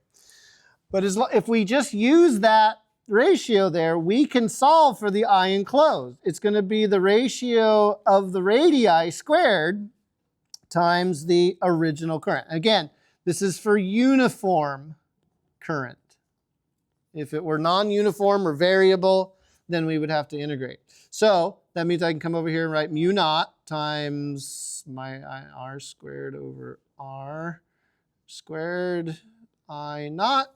But if we just use that ratio there, we can solve for the I enclosed. It's going to be the ratio of the radii squared times the original current. Again, this is for uniform current. If it were non-uniform or variable, then we would have to integrate. So that means I can come over here and write mu naught times my r squared over r squared I naught.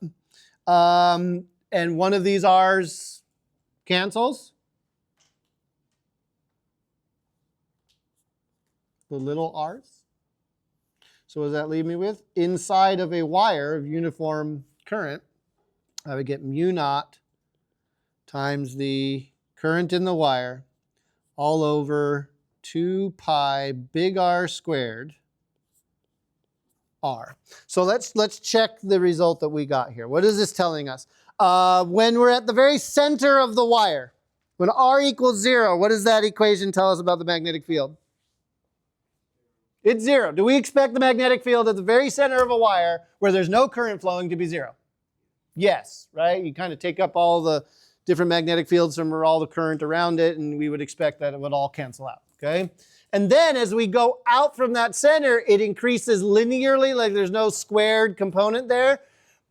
And one of these r's cancels. The little r's. So what does that leave me with? Inside of a wire of uniform current, I would get mu naught times the current in the wire all over 2 pi big R squared R. So let's check the result that we got here. What is this telling us? When we're at the very center of the wire, when R equals 0, what does that equation tell us about the magnetic field? It's 0. Do we expect the magnetic field at the very center of a wire where there's no current flowing to be 0? Yes, right? You kind of take up all the different magnetic fields from all the current around it, and we would expect that it would all cancel out, okay? And then as we go out from that center, it increases linearly, like there's no squared component there.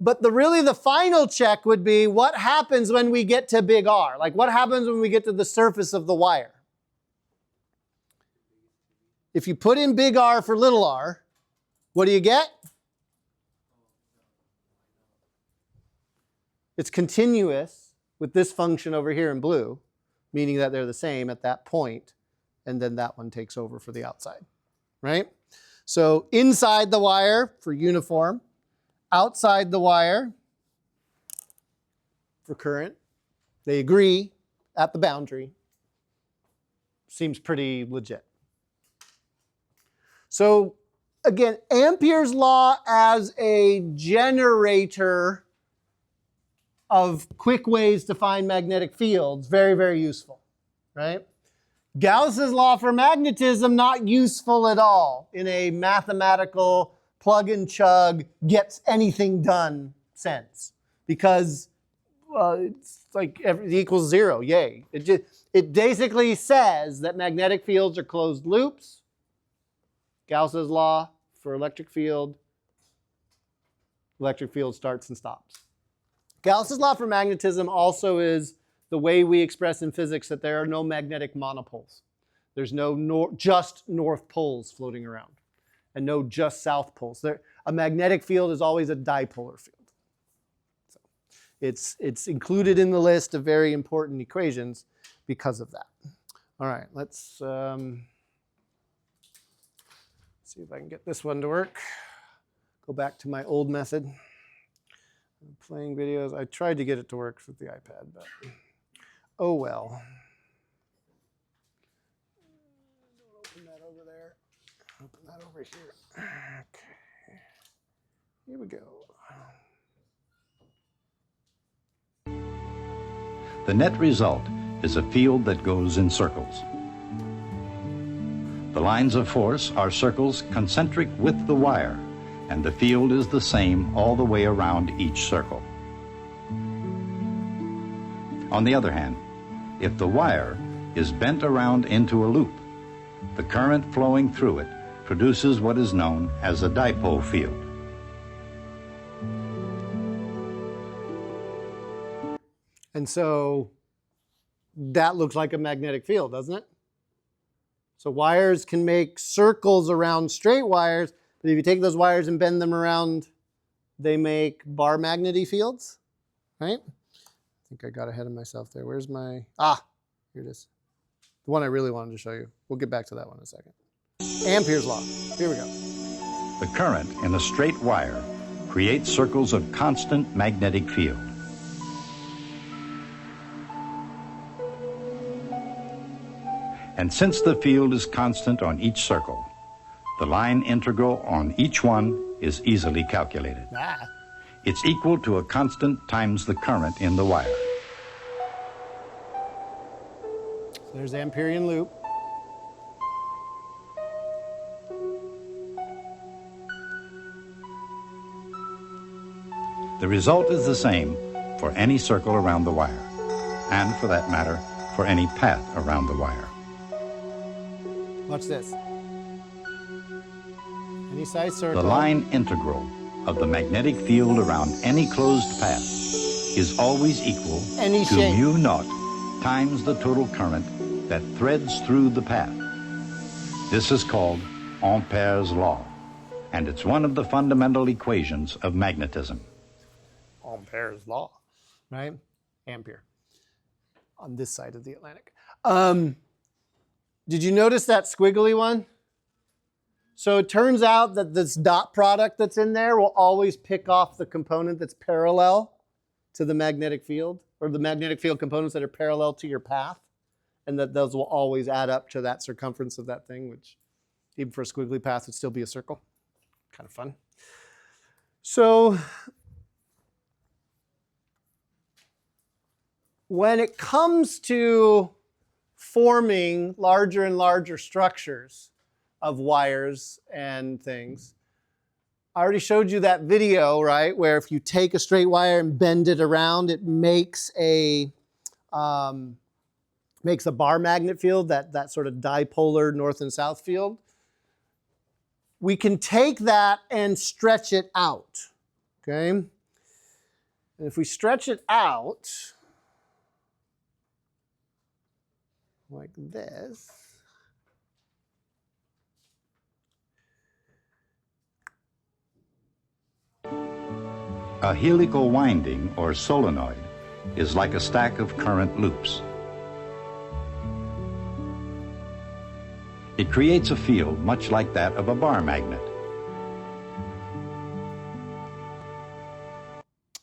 But really the final check would be what happens when we get to big R? Like what happens when we get to the surface of the wire? If you put in big R for little r, what do you get? It's continuous with this function over here in blue, meaning that they're the same at that point, and then that one takes over for the outside. right? So inside the wire for uniform, outside the wire for current. They agree at the boundary. Seems pretty legit. So again, Ampere's law as a generator of quick ways to find magnetic fields, very, very useful, right? Gauss's law for magnetism, not useful at all in a mathematical plug and chug, gets anything done sense, because it's like everything equals zero, yay. It basically says that magnetic fields are closed loops. Gauss's law for electric field starts and stops. Gauss's law for magnetism also is the way we express in physics that there are no magnetic monopoles. There's no just north poles floating around, and no just south poles. A magnetic field is always a dipolar field. So it's included in the list of very important equations because of that. All right, let's see if I can get this one to work. Go back to my old method. Playing videos. I tried to get it to work with the iPad, but oh well. Don't open that over there. Open that over here. Okay. Here we go. The net result is a field that goes in circles. The lines of force are circles concentric with the wire, and the field is the same all the way around each circle. On the other hand, if the wire is bent around into a loop, the current flowing through it produces what is known as a dipole field. And so that looks like a magnetic field, doesn't it? So wires can make circles around straight wires, but if you take those wires and bend them around, they make bar magnety fields, right? I think I got ahead of myself there. Where's my, here it is. The one I really wanted to show you. We'll get back to that one in a second. Ampere's law, here we go. The current in a straight wire creates circles of constant magnetic field. And since the field is constant on each circle, the line integral on each one is easily calculated. It's equal to a constant times the current in the wire. So there's Amperian loop. The result is the same for any circle around the wire, and for that matter, for any path around the wire. Watch this. Any size circle. The line integral of the magnetic field around any closed path is always equal Any to shape. mu naught times the total current that threads through the path. This is called Ampere's law, and it's one of the fundamental equations of magnetism. Ampere's law, right? Ampere on this side of the Atlantic. Did you notice that squiggly one? So it turns out that this dot product that's in there will always pick off the component that's parallel to the magnetic field, or the magnetic field components that are parallel to your path, and that those will always add up to that circumference of that thing, which even for a squiggly path would still be a circle. Kind of fun. So when it comes to forming larger and larger structures of wires and things, I already showed you that video, right, where if you take a straight wire and bend it around, it makes a bar magnet field, that sort of dipolar north and south field. We can take that and stretch it out, okay? And if we stretch it out like this, A helical winding, or solenoid, is like a stack of current loops. It creates a field much like that of a bar magnet.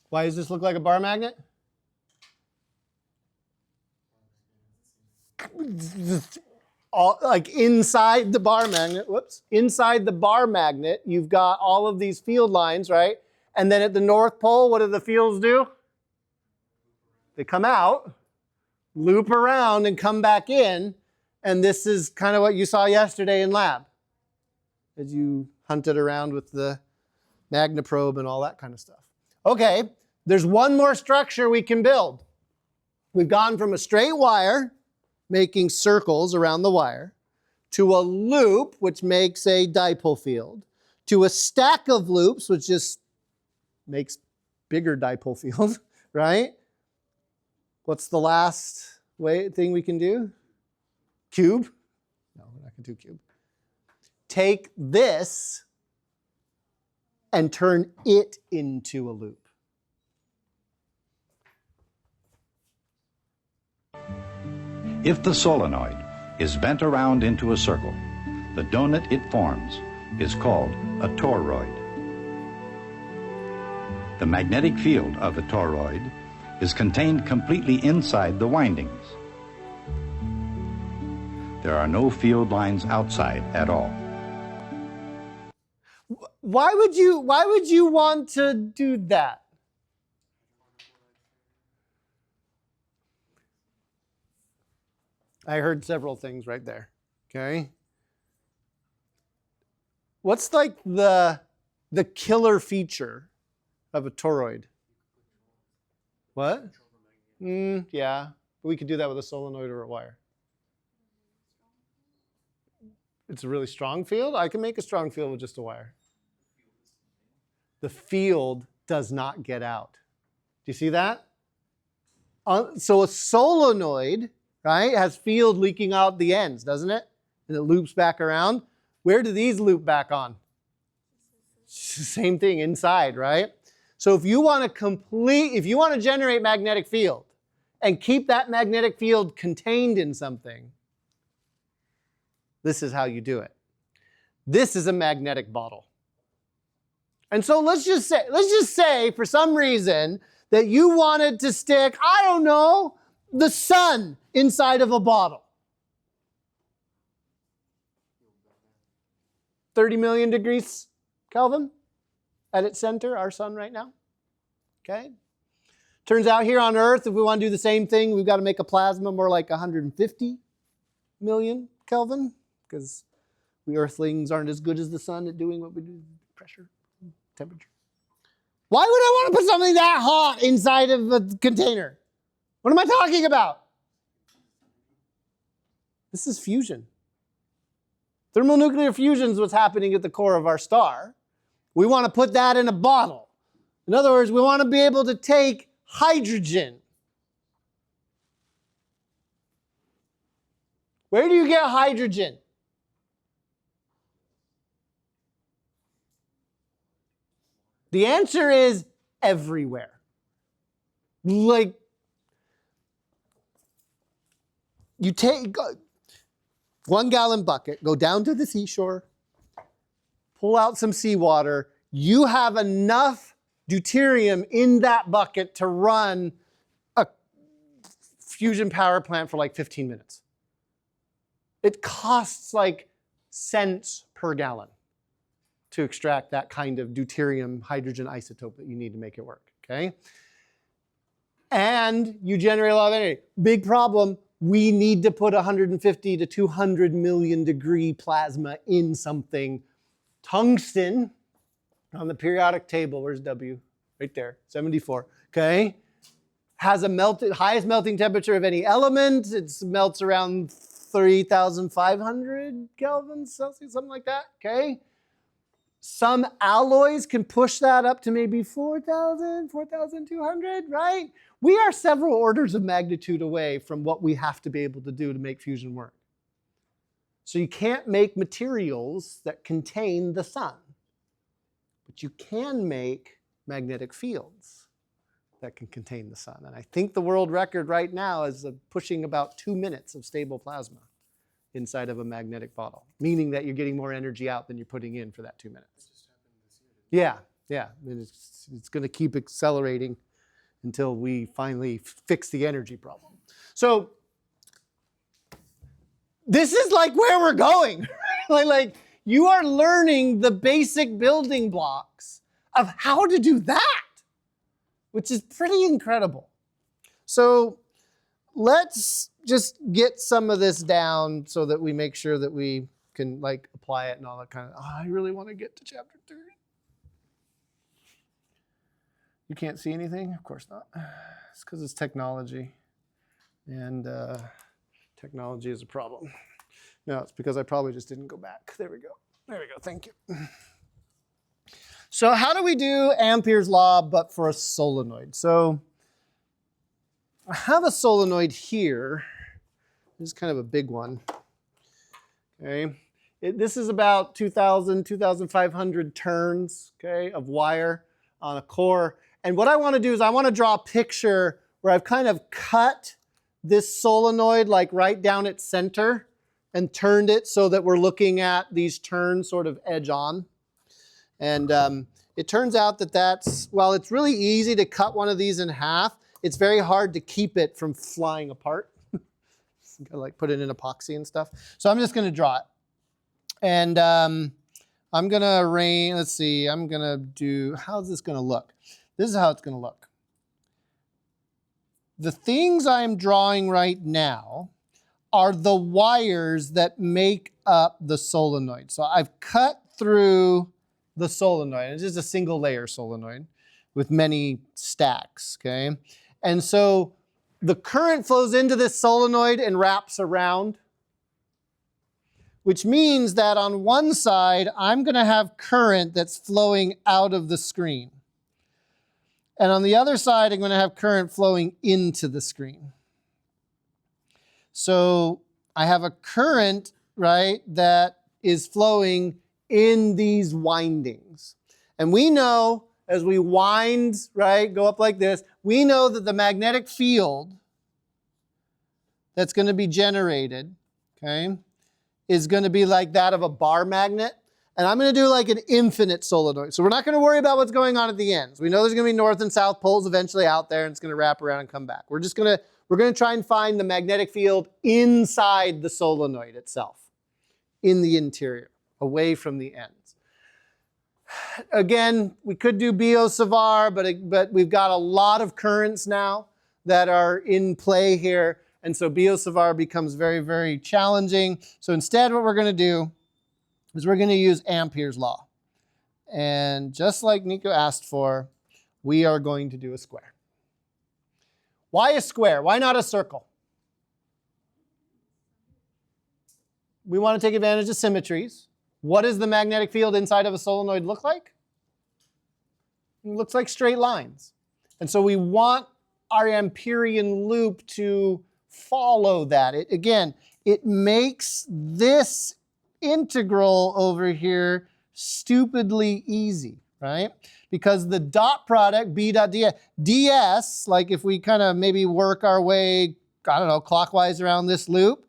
Why does this look like a bar magnet? All, like inside the bar magnet, inside the bar magnet, you've got all of these field lines, right? And then at the North Pole, what do the fields do? They come out, loop around, and come back in. And this is kind of what you saw yesterday in lab, as you hunted around with the magneprobe and all that kind of stuff. Okay, there's one more structure we can build. We've gone from a straight wire, making circles around the wire, to a loop, which makes a dipole field, to a stack of loops, which just makes bigger dipole field, right? What's the last thing we can do? Cube? No, we're not going to do cube. Take this and turn it into a loop. If the solenoid is bent around into a circle, the donut it forms is called a toroid. The magnetic field of a toroid is contained completely inside the windings. There are no field lines outside at all. Why would you want to do that? I heard several things right there. Okay. What's like the killer feature of a toroid? What? Yeah, but we could do that with a solenoid or a wire. It's a really strong field. I can make a strong field with just a wire. The field does not get out. Do you see that? So a solenoid, right, has field leaking out the ends, doesn't it? And it loops back around. Where do these loop back on? Same thing inside, right? So if you want to generate magnetic field and keep that magnetic field contained in something, this is how you do it. This is a magnetic bottle. And so let's just say for some reason that you wanted to stick, I don't know, the sun inside of a bottle. 30 million degrees Kelvin at its center, our sun right now. Okay? Turns out here on Earth, if we want to do the same thing, we've got to make a plasma more like 150 million Kelvin, because we Earthlings aren't as good as the sun at doing what we do, pressure, temperature. Why would I want to put something that hot inside of a container? What am I talking about? This is fusion. Thermonuclear fusion is what's happening at the core of our star. We want to put that in a bottle. In other words, we want to be able to take hydrogen. Where do you get hydrogen? The answer is everywhere. Like, you take 1 gallon bucket, go down to the seashore, pull out some seawater. You have enough deuterium in that bucket to run a fusion power plant for like 15 minutes. It costs like cents per gallon to extract that kind of deuterium hydrogen isotope that you need to make it work, okay? And you generate a lot of energy. Big problem, we need to put 150 to 200 million degree plasma in something. Tungsten on the periodic table, where's W? Right there, 74, okay? Has a highest melting temperature of any element. It melts around 3,500 Kelvin Celsius, something like that, okay? Some alloys can push that up to maybe 4,000, 4,200, right? We are several orders of magnitude away from what we have to be able to do to make fusion work. So you can't make materials that contain the sun, but you can make magnetic fields that can contain the sun. And I think the world record right now is pushing about 2 minutes of stable plasma inside of a magnetic bottle, meaning that you're getting more energy out than you're putting in for that 2 minutes. That just happened this year, didn't Yeah, yeah. And it's going to keep accelerating until we finally fix the energy problem. So this is like where we're going. like you are learning the basic building blocks of how to do that, which is pretty incredible. So let's just get some of this down so that we make sure that we can like apply it and all that kind of, I really want to get to chapter 3. You can't see anything? Of course not. It's because it's technology. And technology is a problem. No, it's because I probably just didn't go back. There we go. There we go. Thank you. So how do we do Ampere's law but for a solenoid? So I have a solenoid here. This is kind of a big one. Okay. This is about 2,000, 2,500 turns, okay, of wire on a core. And what I want to do is I want to draw a picture where I've kind of cut this solenoid like right down its center and turned it so that we're looking at these turns sort of edge on. And it turns out that that's, well, it's really easy to cut one of these in half. It's very hard to keep it from flying apart. Gotta like put it in epoxy and stuff. So I'm just going to draw it. And I'm going to arrange, let's see, I'm going to do, how's this going to look? This is how it's going to look. The things I'm drawing right now are the wires that make up the solenoid. So I've cut through the solenoid. It's just a single layer solenoid with many stacks, okay? And so the current flows into this solenoid and wraps around, which means that on one side, I'm going to have current that's flowing out of the screen. And on the other side, I'm going to have current flowing into the screen. So I have a current, right, that is flowing in these windings. And we know as we wind, right, go up like this, we know that the magnetic field that's going to be generated, okay, is going to be like that of a bar magnet. And I'm going to do like an infinite solenoid. So we're not going to worry about what's going on at the ends. We know there's going to be north and south poles eventually out there, and it's going to wrap around and come back. We're going to try and find the magnetic field inside the solenoid itself, in the interior, away from the ends. Again, we could do Biot-Savart, but we've got a lot of currents now that are in play here. And so Biot-Savart becomes very, very challenging. So instead, what we're going to do is we're going to use Ampere's law. And just like Nico asked for, we are going to do a square. Why a square? Why not a circle? We want to take advantage of symmetries. What does the magnetic field inside of a solenoid look like? It looks like straight lines. And so we want our Amperian loop to follow that. Again, it makes this integral over here stupidly easy, right? Because the dot product, B dot ds, ds, like if we kind of maybe work our way, I don't know, clockwise around this loop,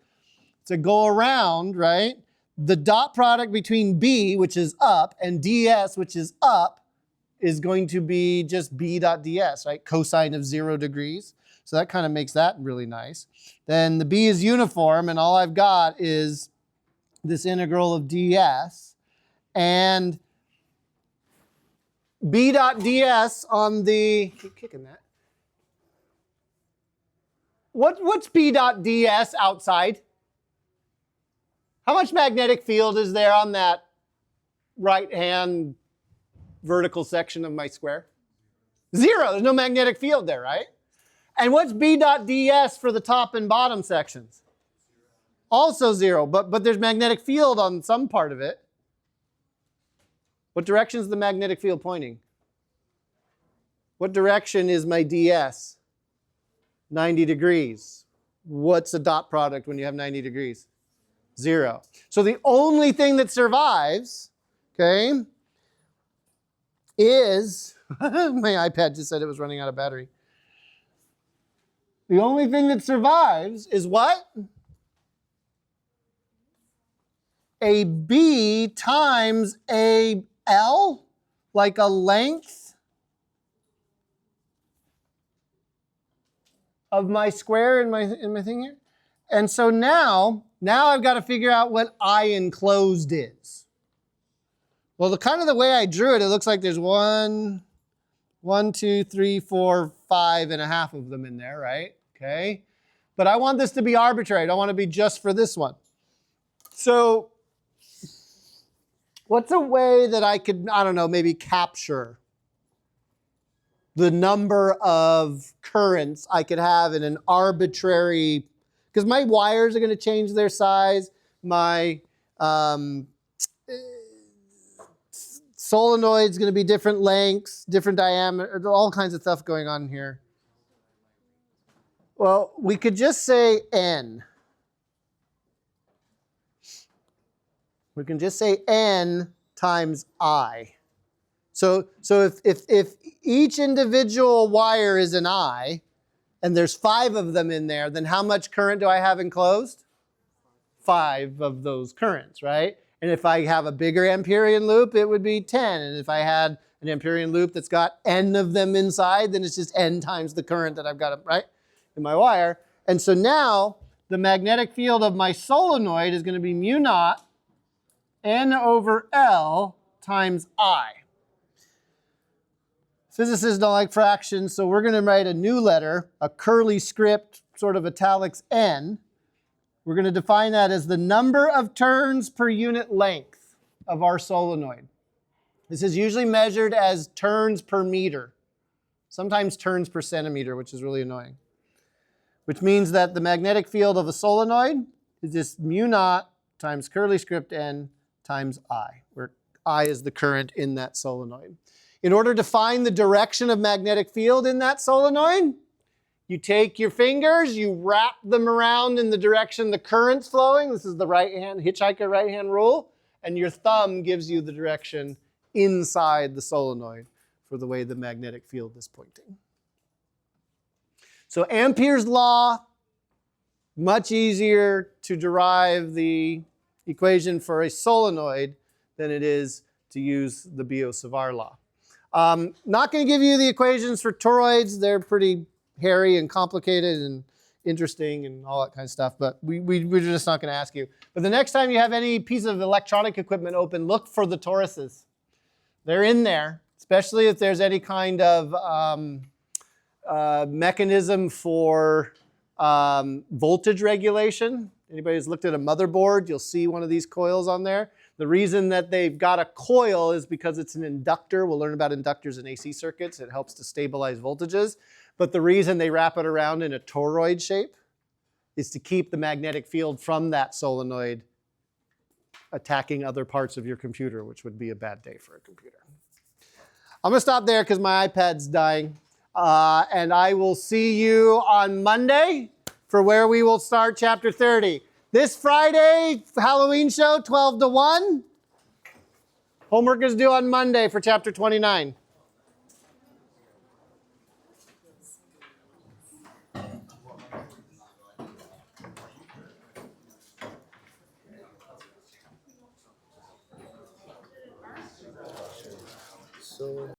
to go around, right? The dot product between B, which is up, and ds, which is up, is going to be just B dot ds, right? Cosine of 0 degrees. So that kind of makes that really nice. Then the B is uniform, and all I've got is this integral of ds, and B dot ds on the, keep kicking that. What's B dot ds outside? How much magnetic field is there on that right-hand vertical section of my square? 0. There's no magnetic field there, right? And what's B dot ds for the top and bottom sections? Also 0, but there's magnetic field on some part of it. What direction is the magnetic field pointing? What direction is my ds? 90 degrees. What's a dot product when you have 90 degrees? 0. So the only thing that survives, okay, is, my iPad just said it was running out of battery. The only thing that survives is what? AB times a L, like a length of my square in my thing here. And so now I've got to figure out what I enclosed is. Well, the way I drew it, it looks like there's 1, 2, 3, 4, 5 and a half of them in there, right? Okay. But I want this to be arbitrary. I don't want to be just for this one. So what's a way that I could, I don't know, maybe capture the number of currents I could have in an arbitrary, because my wires are going to change their size, my solenoid's going to be different lengths, different diameter, all kinds of stuff going on here. Well, we could just say N. We can just say N times I. So if each individual wire is an I, and there's 5 of them in there, then how much current do I have enclosed? 5 of those currents, right? And if I have a bigger Amperian loop, it would be 10. And if I had an Amperian loop that's got N of them inside, then it's just N times the current that I've got, right, in my wire. And so now the magnetic field of my solenoid is going to be mu naught N over L times I. Physicists don't like fractions, so we're going to write a new letter, a curly script, sort of italics N. We're going to define that as the number of turns per unit length of our solenoid. This is usually measured as turns per meter, sometimes turns per centimeter, which is really annoying. Which means that the magnetic field of a solenoid is just mu naught times curly script N times I, where I is the current in that solenoid. In order to find the direction of magnetic field in that solenoid, you take your fingers, you wrap them around in the direction the current's flowing. This is the hitchhiker right-hand rule. And your thumb gives you the direction inside the solenoid for the way the magnetic field is pointing. So Ampere's law, much easier to derive the equation for a solenoid than it is to use the Biot-Savart law. Not going to give you the equations for toroids. They're pretty hairy and complicated and interesting and all that kind of stuff, but we're just not going to ask you. But the next time you have any piece of electronic equipment open, look for the toruses. They're in there, especially if there's any kind of mechanism for voltage regulation. Anybody who's looked at a motherboard, you'll see one of these coils on there. The reason that they've got a coil is because it's an inductor. We'll learn about inductors in AC circuits. It helps to stabilize voltages. But the reason they wrap it around in a toroid shape is to keep the magnetic field from that solenoid attacking other parts of your computer, which would be a bad day for a computer. I'm going to stop there because my iPad's dying. And I will see you on Monday for where we will start chapter 30. This Friday, Halloween show, 12 to 1. Homework is due on Monday for chapter 29.